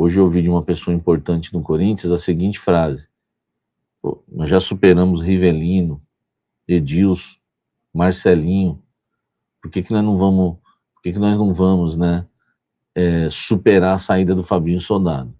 Hoje eu ouvi de uma pessoa importante no Corinthians a seguinte frase: "Pô, nós já superamos Rivelino, Edilson, Marcelinho, por que que nós não vamos, né, superar a saída do Fabinho Soldado?"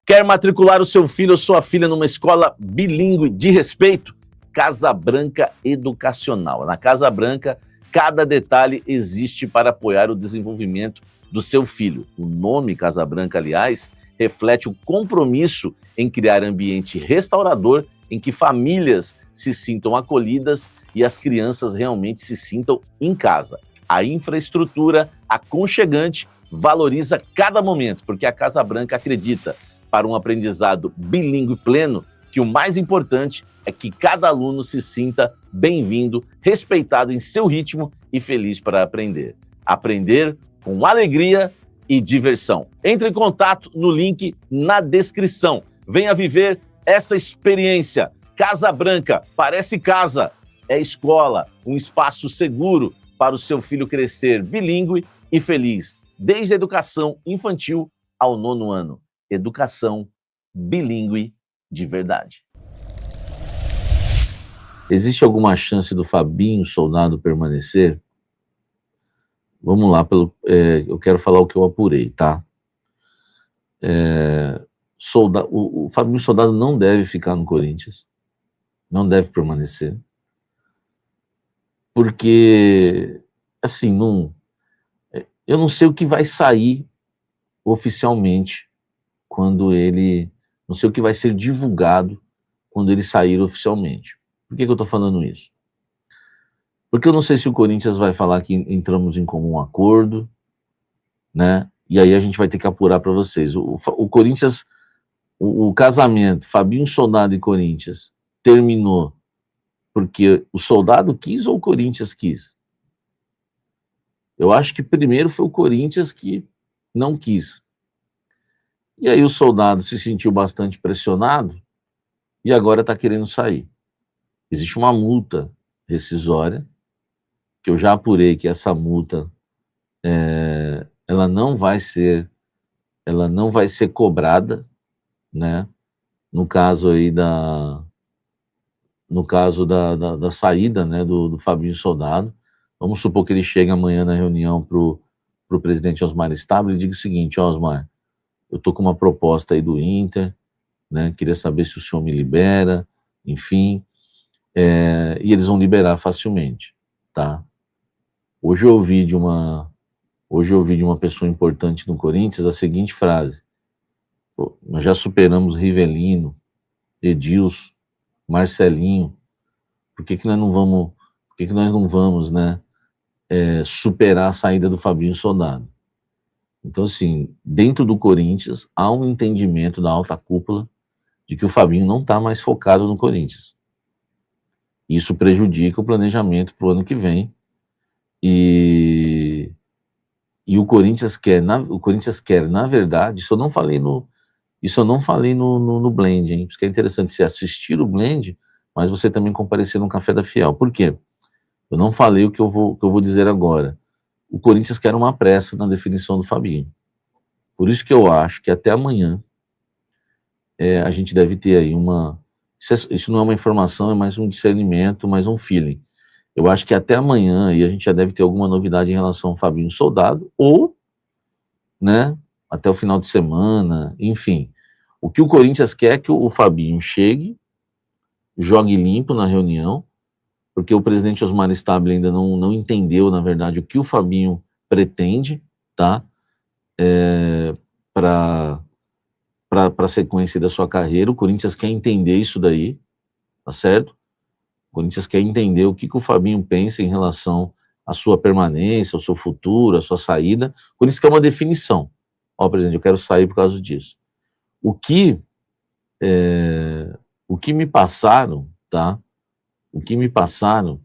Quer matricular o seu filho ou sua filha numa escola bilíngue de respeito? Casa Branca Educacional. Na Casa Branca, cada detalhe existe para apoiar o desenvolvimento do seu filho. O nome Casa Branca, aliás, reflete o compromisso em criar ambiente restaurador em que famílias se sintam acolhidas e as crianças realmente se sintam em casa. A infraestrutura aconchegante valoriza cada momento, porque a Casa Branca acredita, para um aprendizado bilíngue pleno, que o mais importante é que cada aluno se sinta bem-vindo, respeitado em seu ritmo e feliz para aprender. Aprender com alegria e diversão. Entre em contato no link na descrição. Venha viver essa experiência. Casa Branca, parece casa, é escola, um espaço seguro para o seu filho crescer bilíngue e feliz, desde a educação infantil ao 9º ano. Educação bilíngue de verdade. Existe alguma chance do Fabinho Soldado permanecer? Vamos lá, eu quero falar o que eu apurei, tá? O Fabinho Soldado não deve ficar no Corinthians, não deve permanecer, porque, assim, eu não sei o que vai sair oficialmente não sei o que vai ser divulgado quando ele sair oficialmente. Por que eu estou falando isso? Porque eu não sei se o Corinthians vai falar que entramos em comum acordo, né? E aí a gente vai ter que apurar para vocês. O Corinthians, o casamento Fabinho Soldado e Corinthians terminou porque o Soldado quis ou o Corinthians quis? Eu acho que primeiro foi o Corinthians que não quis. E aí o Soldado se sentiu bastante pressionado e agora está querendo sair. Existe uma multa rescisória, que eu já apurei que essa multa ela não vai ser cobrada, né? No caso aí da saída, né, do Fabinho Soldado. Vamos supor que ele chegue amanhã na reunião pro presidente Osmar Stabile e diga o seguinte: Osmar, eu tô com uma proposta aí do Inter, né? Queria saber se o senhor me libera, enfim, e eles vão liberar facilmente, tá? Hoje eu ouvi de uma pessoa importante no Corinthians a seguinte frase: pô, nós já superamos Rivelino, Edilson, Marcelinho, por que nós não vamos, né, superar a saída do Fabinho Soldado? Então, assim, dentro do Corinthians há um entendimento da alta cúpula de que o Fabinho não está mais focado no Corinthians. Isso prejudica o planejamento para o ano que vem. E o Corinthians quer, na verdade, isso eu não falei no Blend, hein? Isso que é interessante, você assistir o Blend, mas você também comparecer no Café da Fiel. Por quê? Eu não falei o que eu vou dizer agora. O Corinthians quer uma pressa na definição do Fabinho. Por isso que eu acho que até amanhã a gente deve ter aí isso não é uma informação, é mais um discernimento, mais um feeling. Eu acho que até amanhã aí a gente já deve ter alguma novidade em relação ao Fabinho Soldado, ou, né, até o final de semana, enfim. O que o Corinthians quer é que o Fabinho chegue, jogue limpo na reunião, porque o presidente Osmar Stabile ainda não entendeu, na verdade, o que o Fabinho pretende, tá? Para a sequência da sua carreira. O Corinthians quer entender isso daí, tá certo? O Corinthians quer entender o que o Fabinho pensa em relação à sua permanência, ao seu futuro, à sua saída. O Corinthians quer uma definição. Ó, presidente, eu quero sair por causa disso. O que me passaram, tá? O que me passaram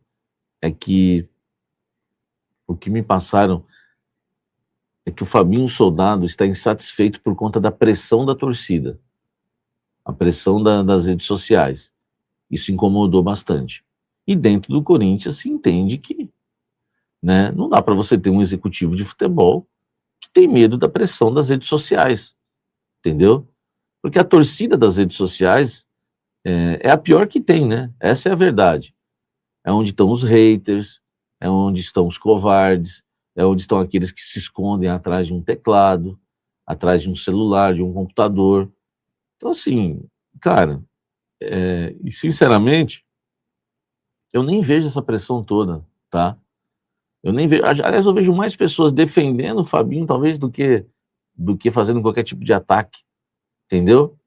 é que o Fabinho Soldado está insatisfeito por conta da pressão da torcida, a pressão das redes sociais. Isso incomodou bastante. E dentro do Corinthians se entende que, né, não dá para você ter um executivo de futebol que tem medo da pressão das redes sociais, entendeu? Porque a torcida das redes sociais é a pior que tem, né? Essa é a verdade. É onde estão os haters, é onde estão os covardes, é onde estão aqueles que se escondem atrás de um teclado, atrás de um celular, de um computador. Então, assim, cara, e sinceramente, eu nem vejo essa pressão toda, tá? Eu nem vejo, aliás, eu vejo mais pessoas defendendo o Fabinho, talvez, do que fazendo qualquer tipo de ataque, entendeu?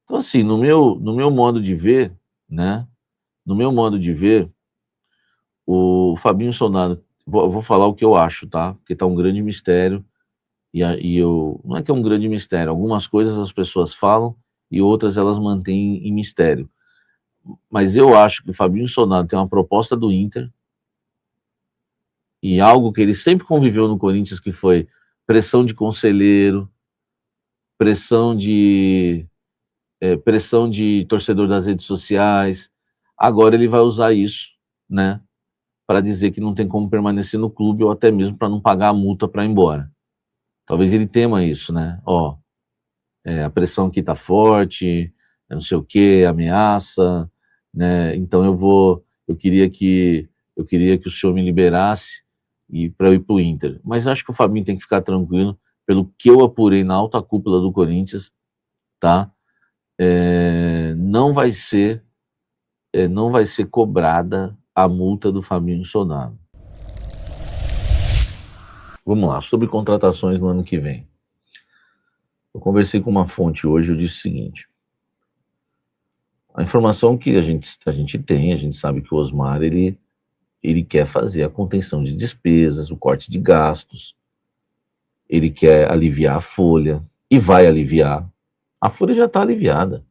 Então, assim, no meu modo de ver, né? No meu modo de ver, o Fabinho Soldado, vou falar o que eu acho, tá? Porque tá um grande mistério, não é que é um grande mistério, algumas coisas as pessoas falam e outras elas mantêm em mistério. Mas eu acho que o Fabinho Soldado tem uma proposta do Inter, e algo que ele sempre conviveu no Corinthians, que foi pressão de conselheiro, pressão de pressão de torcedor das redes sociais. Agora ele vai usar isso, né, para dizer que não tem como permanecer no clube ou até mesmo para não pagar a multa para ir embora. Talvez ele tema isso, né? Ó, a pressão aqui tá forte, não sei o que, ameaça, né? Então eu queria que o senhor me liberasse e para eu ir pro Inter. Mas acho que o Fabinho tem que ficar tranquilo, pelo que eu apurei na alta cúpula do Corinthians, tá? Não vai ser cobrada a multa do Fabinho Soldado. Vamos lá, sobre contratações no ano que vem. Eu conversei com uma fonte hoje, eu disse o seguinte: a informação que a gente tem, a gente sabe que o Osmar, ele quer fazer a contenção de despesas, o corte de gastos, ele quer aliviar a folha, e vai aliviar. A folha já está aliviada.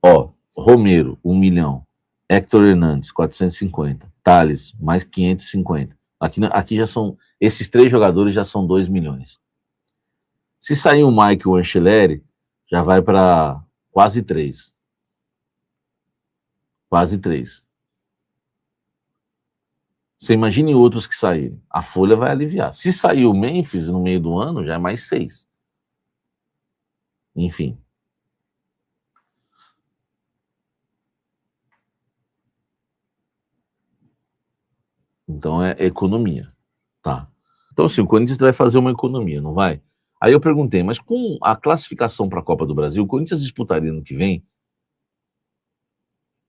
Ó, Romero, 1 milhão. Héctor Hernandes, 450. Thales, mais 550. Aqui já são, esses 3 jogadores já são 2 milhões. Se sair o Mike e o Anceleri, já vai para quase 3. Quase 3. Você imagine outros que saírem. A folha vai aliviar. Se sair o Memphis no meio do ano, já é mais 6. Enfim. Então é economia, tá? Então assim, o Corinthians vai fazer uma economia, não vai? Aí eu perguntei, mas com a classificação para a Copa do Brasil, o Corinthians disputaria no que vem?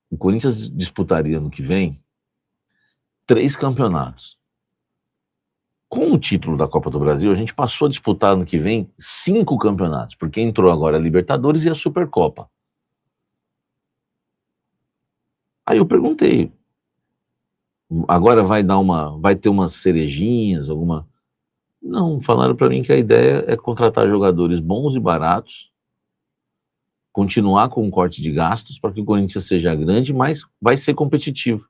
O Corinthians disputaria no que vem 3 campeonatos. Com o título da Copa do Brasil, a gente passou a disputar no que vem 5 campeonatos, porque entrou agora a Libertadores e a Supercopa. Aí eu perguntei, agora vai ter umas cerejinhas, alguma... Não, falaram para mim que a ideia é contratar jogadores bons e baratos, continuar com o corte de gastos para que o Corinthians seja grande, mas vai ser competitivo.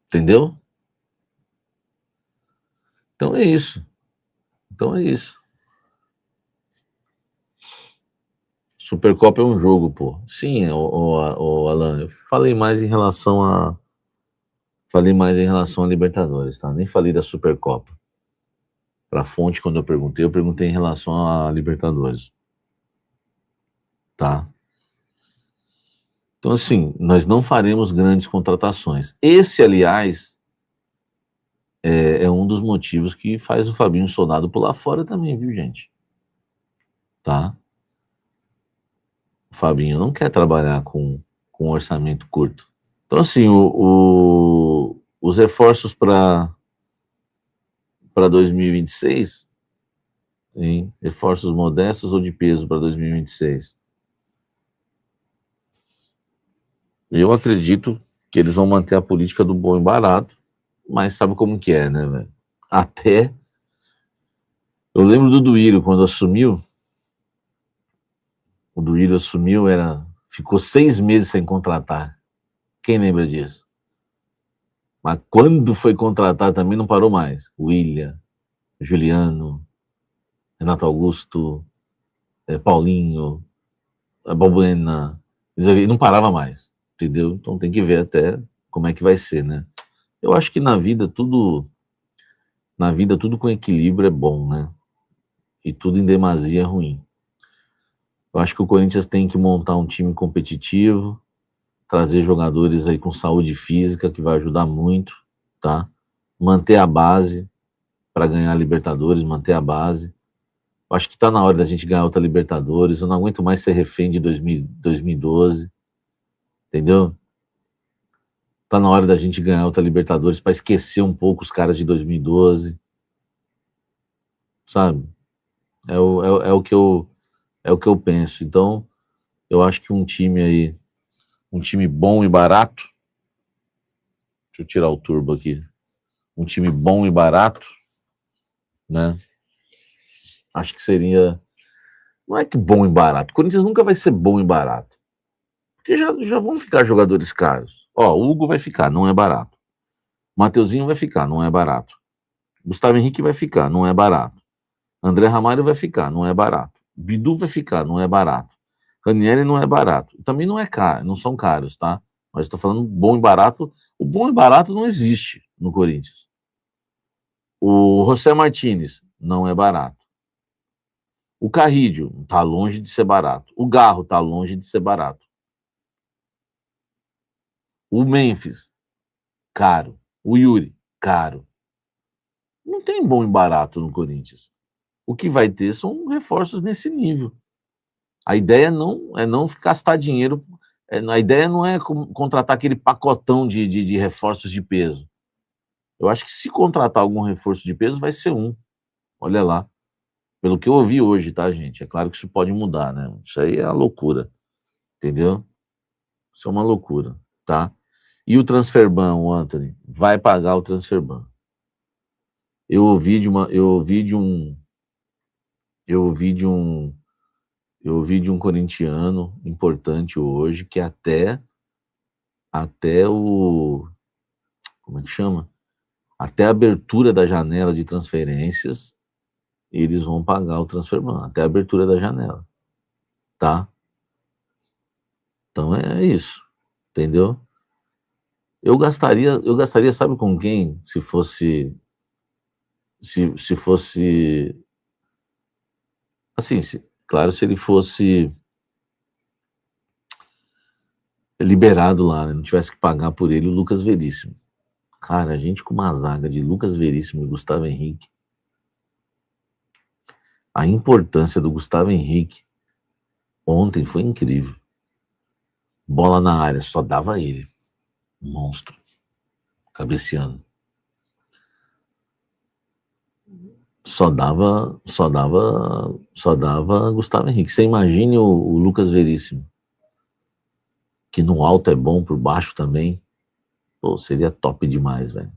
Entendeu? Então é isso. Supercopa é um jogo, pô. Sim, o Alan, eu falei mais em relação a Libertadores, tá? Nem falei da Supercopa. Para a fonte, quando eu perguntei em relação a Libertadores, tá? Então, assim, nós não faremos grandes contratações. Esse, aliás, é um dos motivos que faz o Fabinho Soldado pular fora também, viu, gente? Tá? O Fabinho não quer trabalhar com um orçamento curto. Então, assim, os reforços para 2026, hein? Reforços modestos ou de peso para 2026? Eu acredito que eles vão manter a política do bom e barato, mas sabe como que é, né, velho? Até... Eu lembro do Duílio, quando assumiu. O Duílio assumiu, ficou 6 meses sem contratar. Quem lembra disso? Mas quando foi contratar também não parou mais. William, Juliano, Renato Augusto, Paulinho, Balbuena, e não parava mais, entendeu? Então tem que ver até como é que vai ser, né? Eu acho que na vida tudo com equilíbrio é bom, né? E tudo em demasia é ruim. Eu acho que o Corinthians tem que montar um time competitivo, trazer jogadores aí com saúde física, que vai ajudar muito, tá? Manter a base para ganhar a Libertadores, manter a base. Eu acho que tá na hora da gente ganhar outra Libertadores. Eu não aguento mais ser refém de 2012, entendeu? Tá na hora da gente ganhar outra Libertadores para esquecer um pouco os caras de 2012, sabe? É o que eu penso. Então, eu acho que um time aí, um time bom e barato, deixa eu tirar o turbo aqui, um time bom e barato, né? Acho que seria, não é que bom e barato, o Corinthians nunca vai ser bom e barato, porque já vão ficar jogadores caros. Ó, o Hugo vai ficar, não é barato. Mateuzinho vai ficar, não é barato. Gustavo Henrique vai ficar, não é barato. André Ramalho vai ficar, não é barato. Bidu vai ficar, não é barato. Ranieri não é barato. Também não é caro, não são caros, tá? Mas estou falando bom e barato. O bom e barato não existe no Corinthians. O José Martinez não é barato. O Carrídio está longe de ser barato. O Garro está longe de ser barato. O Memphis, caro. O Yuri, caro. Não tem bom e barato no Corinthians. O que vai ter são reforços nesse nível. A ideia não é não gastar dinheiro. A ideia não é contratar aquele pacotão de reforços de peso. Eu acho que se contratar algum reforço de peso, vai ser um. Olha lá. Pelo que eu ouvi hoje, tá, gente? É claro que isso pode mudar, né? Isso aí é a loucura. Entendeu? Isso é uma loucura, tá? E o transferban, o Anthony, vai pagar o transferban. Eu ouvi de um corintiano importante hoje que até o, como é que chama? Até a abertura da janela de transferências, eles vão pagar o transferban, até a abertura da janela, tá? Então é isso, entendeu? Eu gastaria, sabe com quem? Se fosse assim, claro, se ele fosse liberado lá, né, não tivesse que pagar por ele, o Lucas Veríssimo. Cara, a gente com uma zaga de Lucas Veríssimo e Gustavo Henrique, a importância do Gustavo Henrique ontem foi incrível. Bola na área, só dava ele. Monstro. Cabeceando. Só dava Gustavo Henrique. Você imagine o Lucas Veríssimo, que no alto é bom, por baixo também. Pô, seria top demais, velho.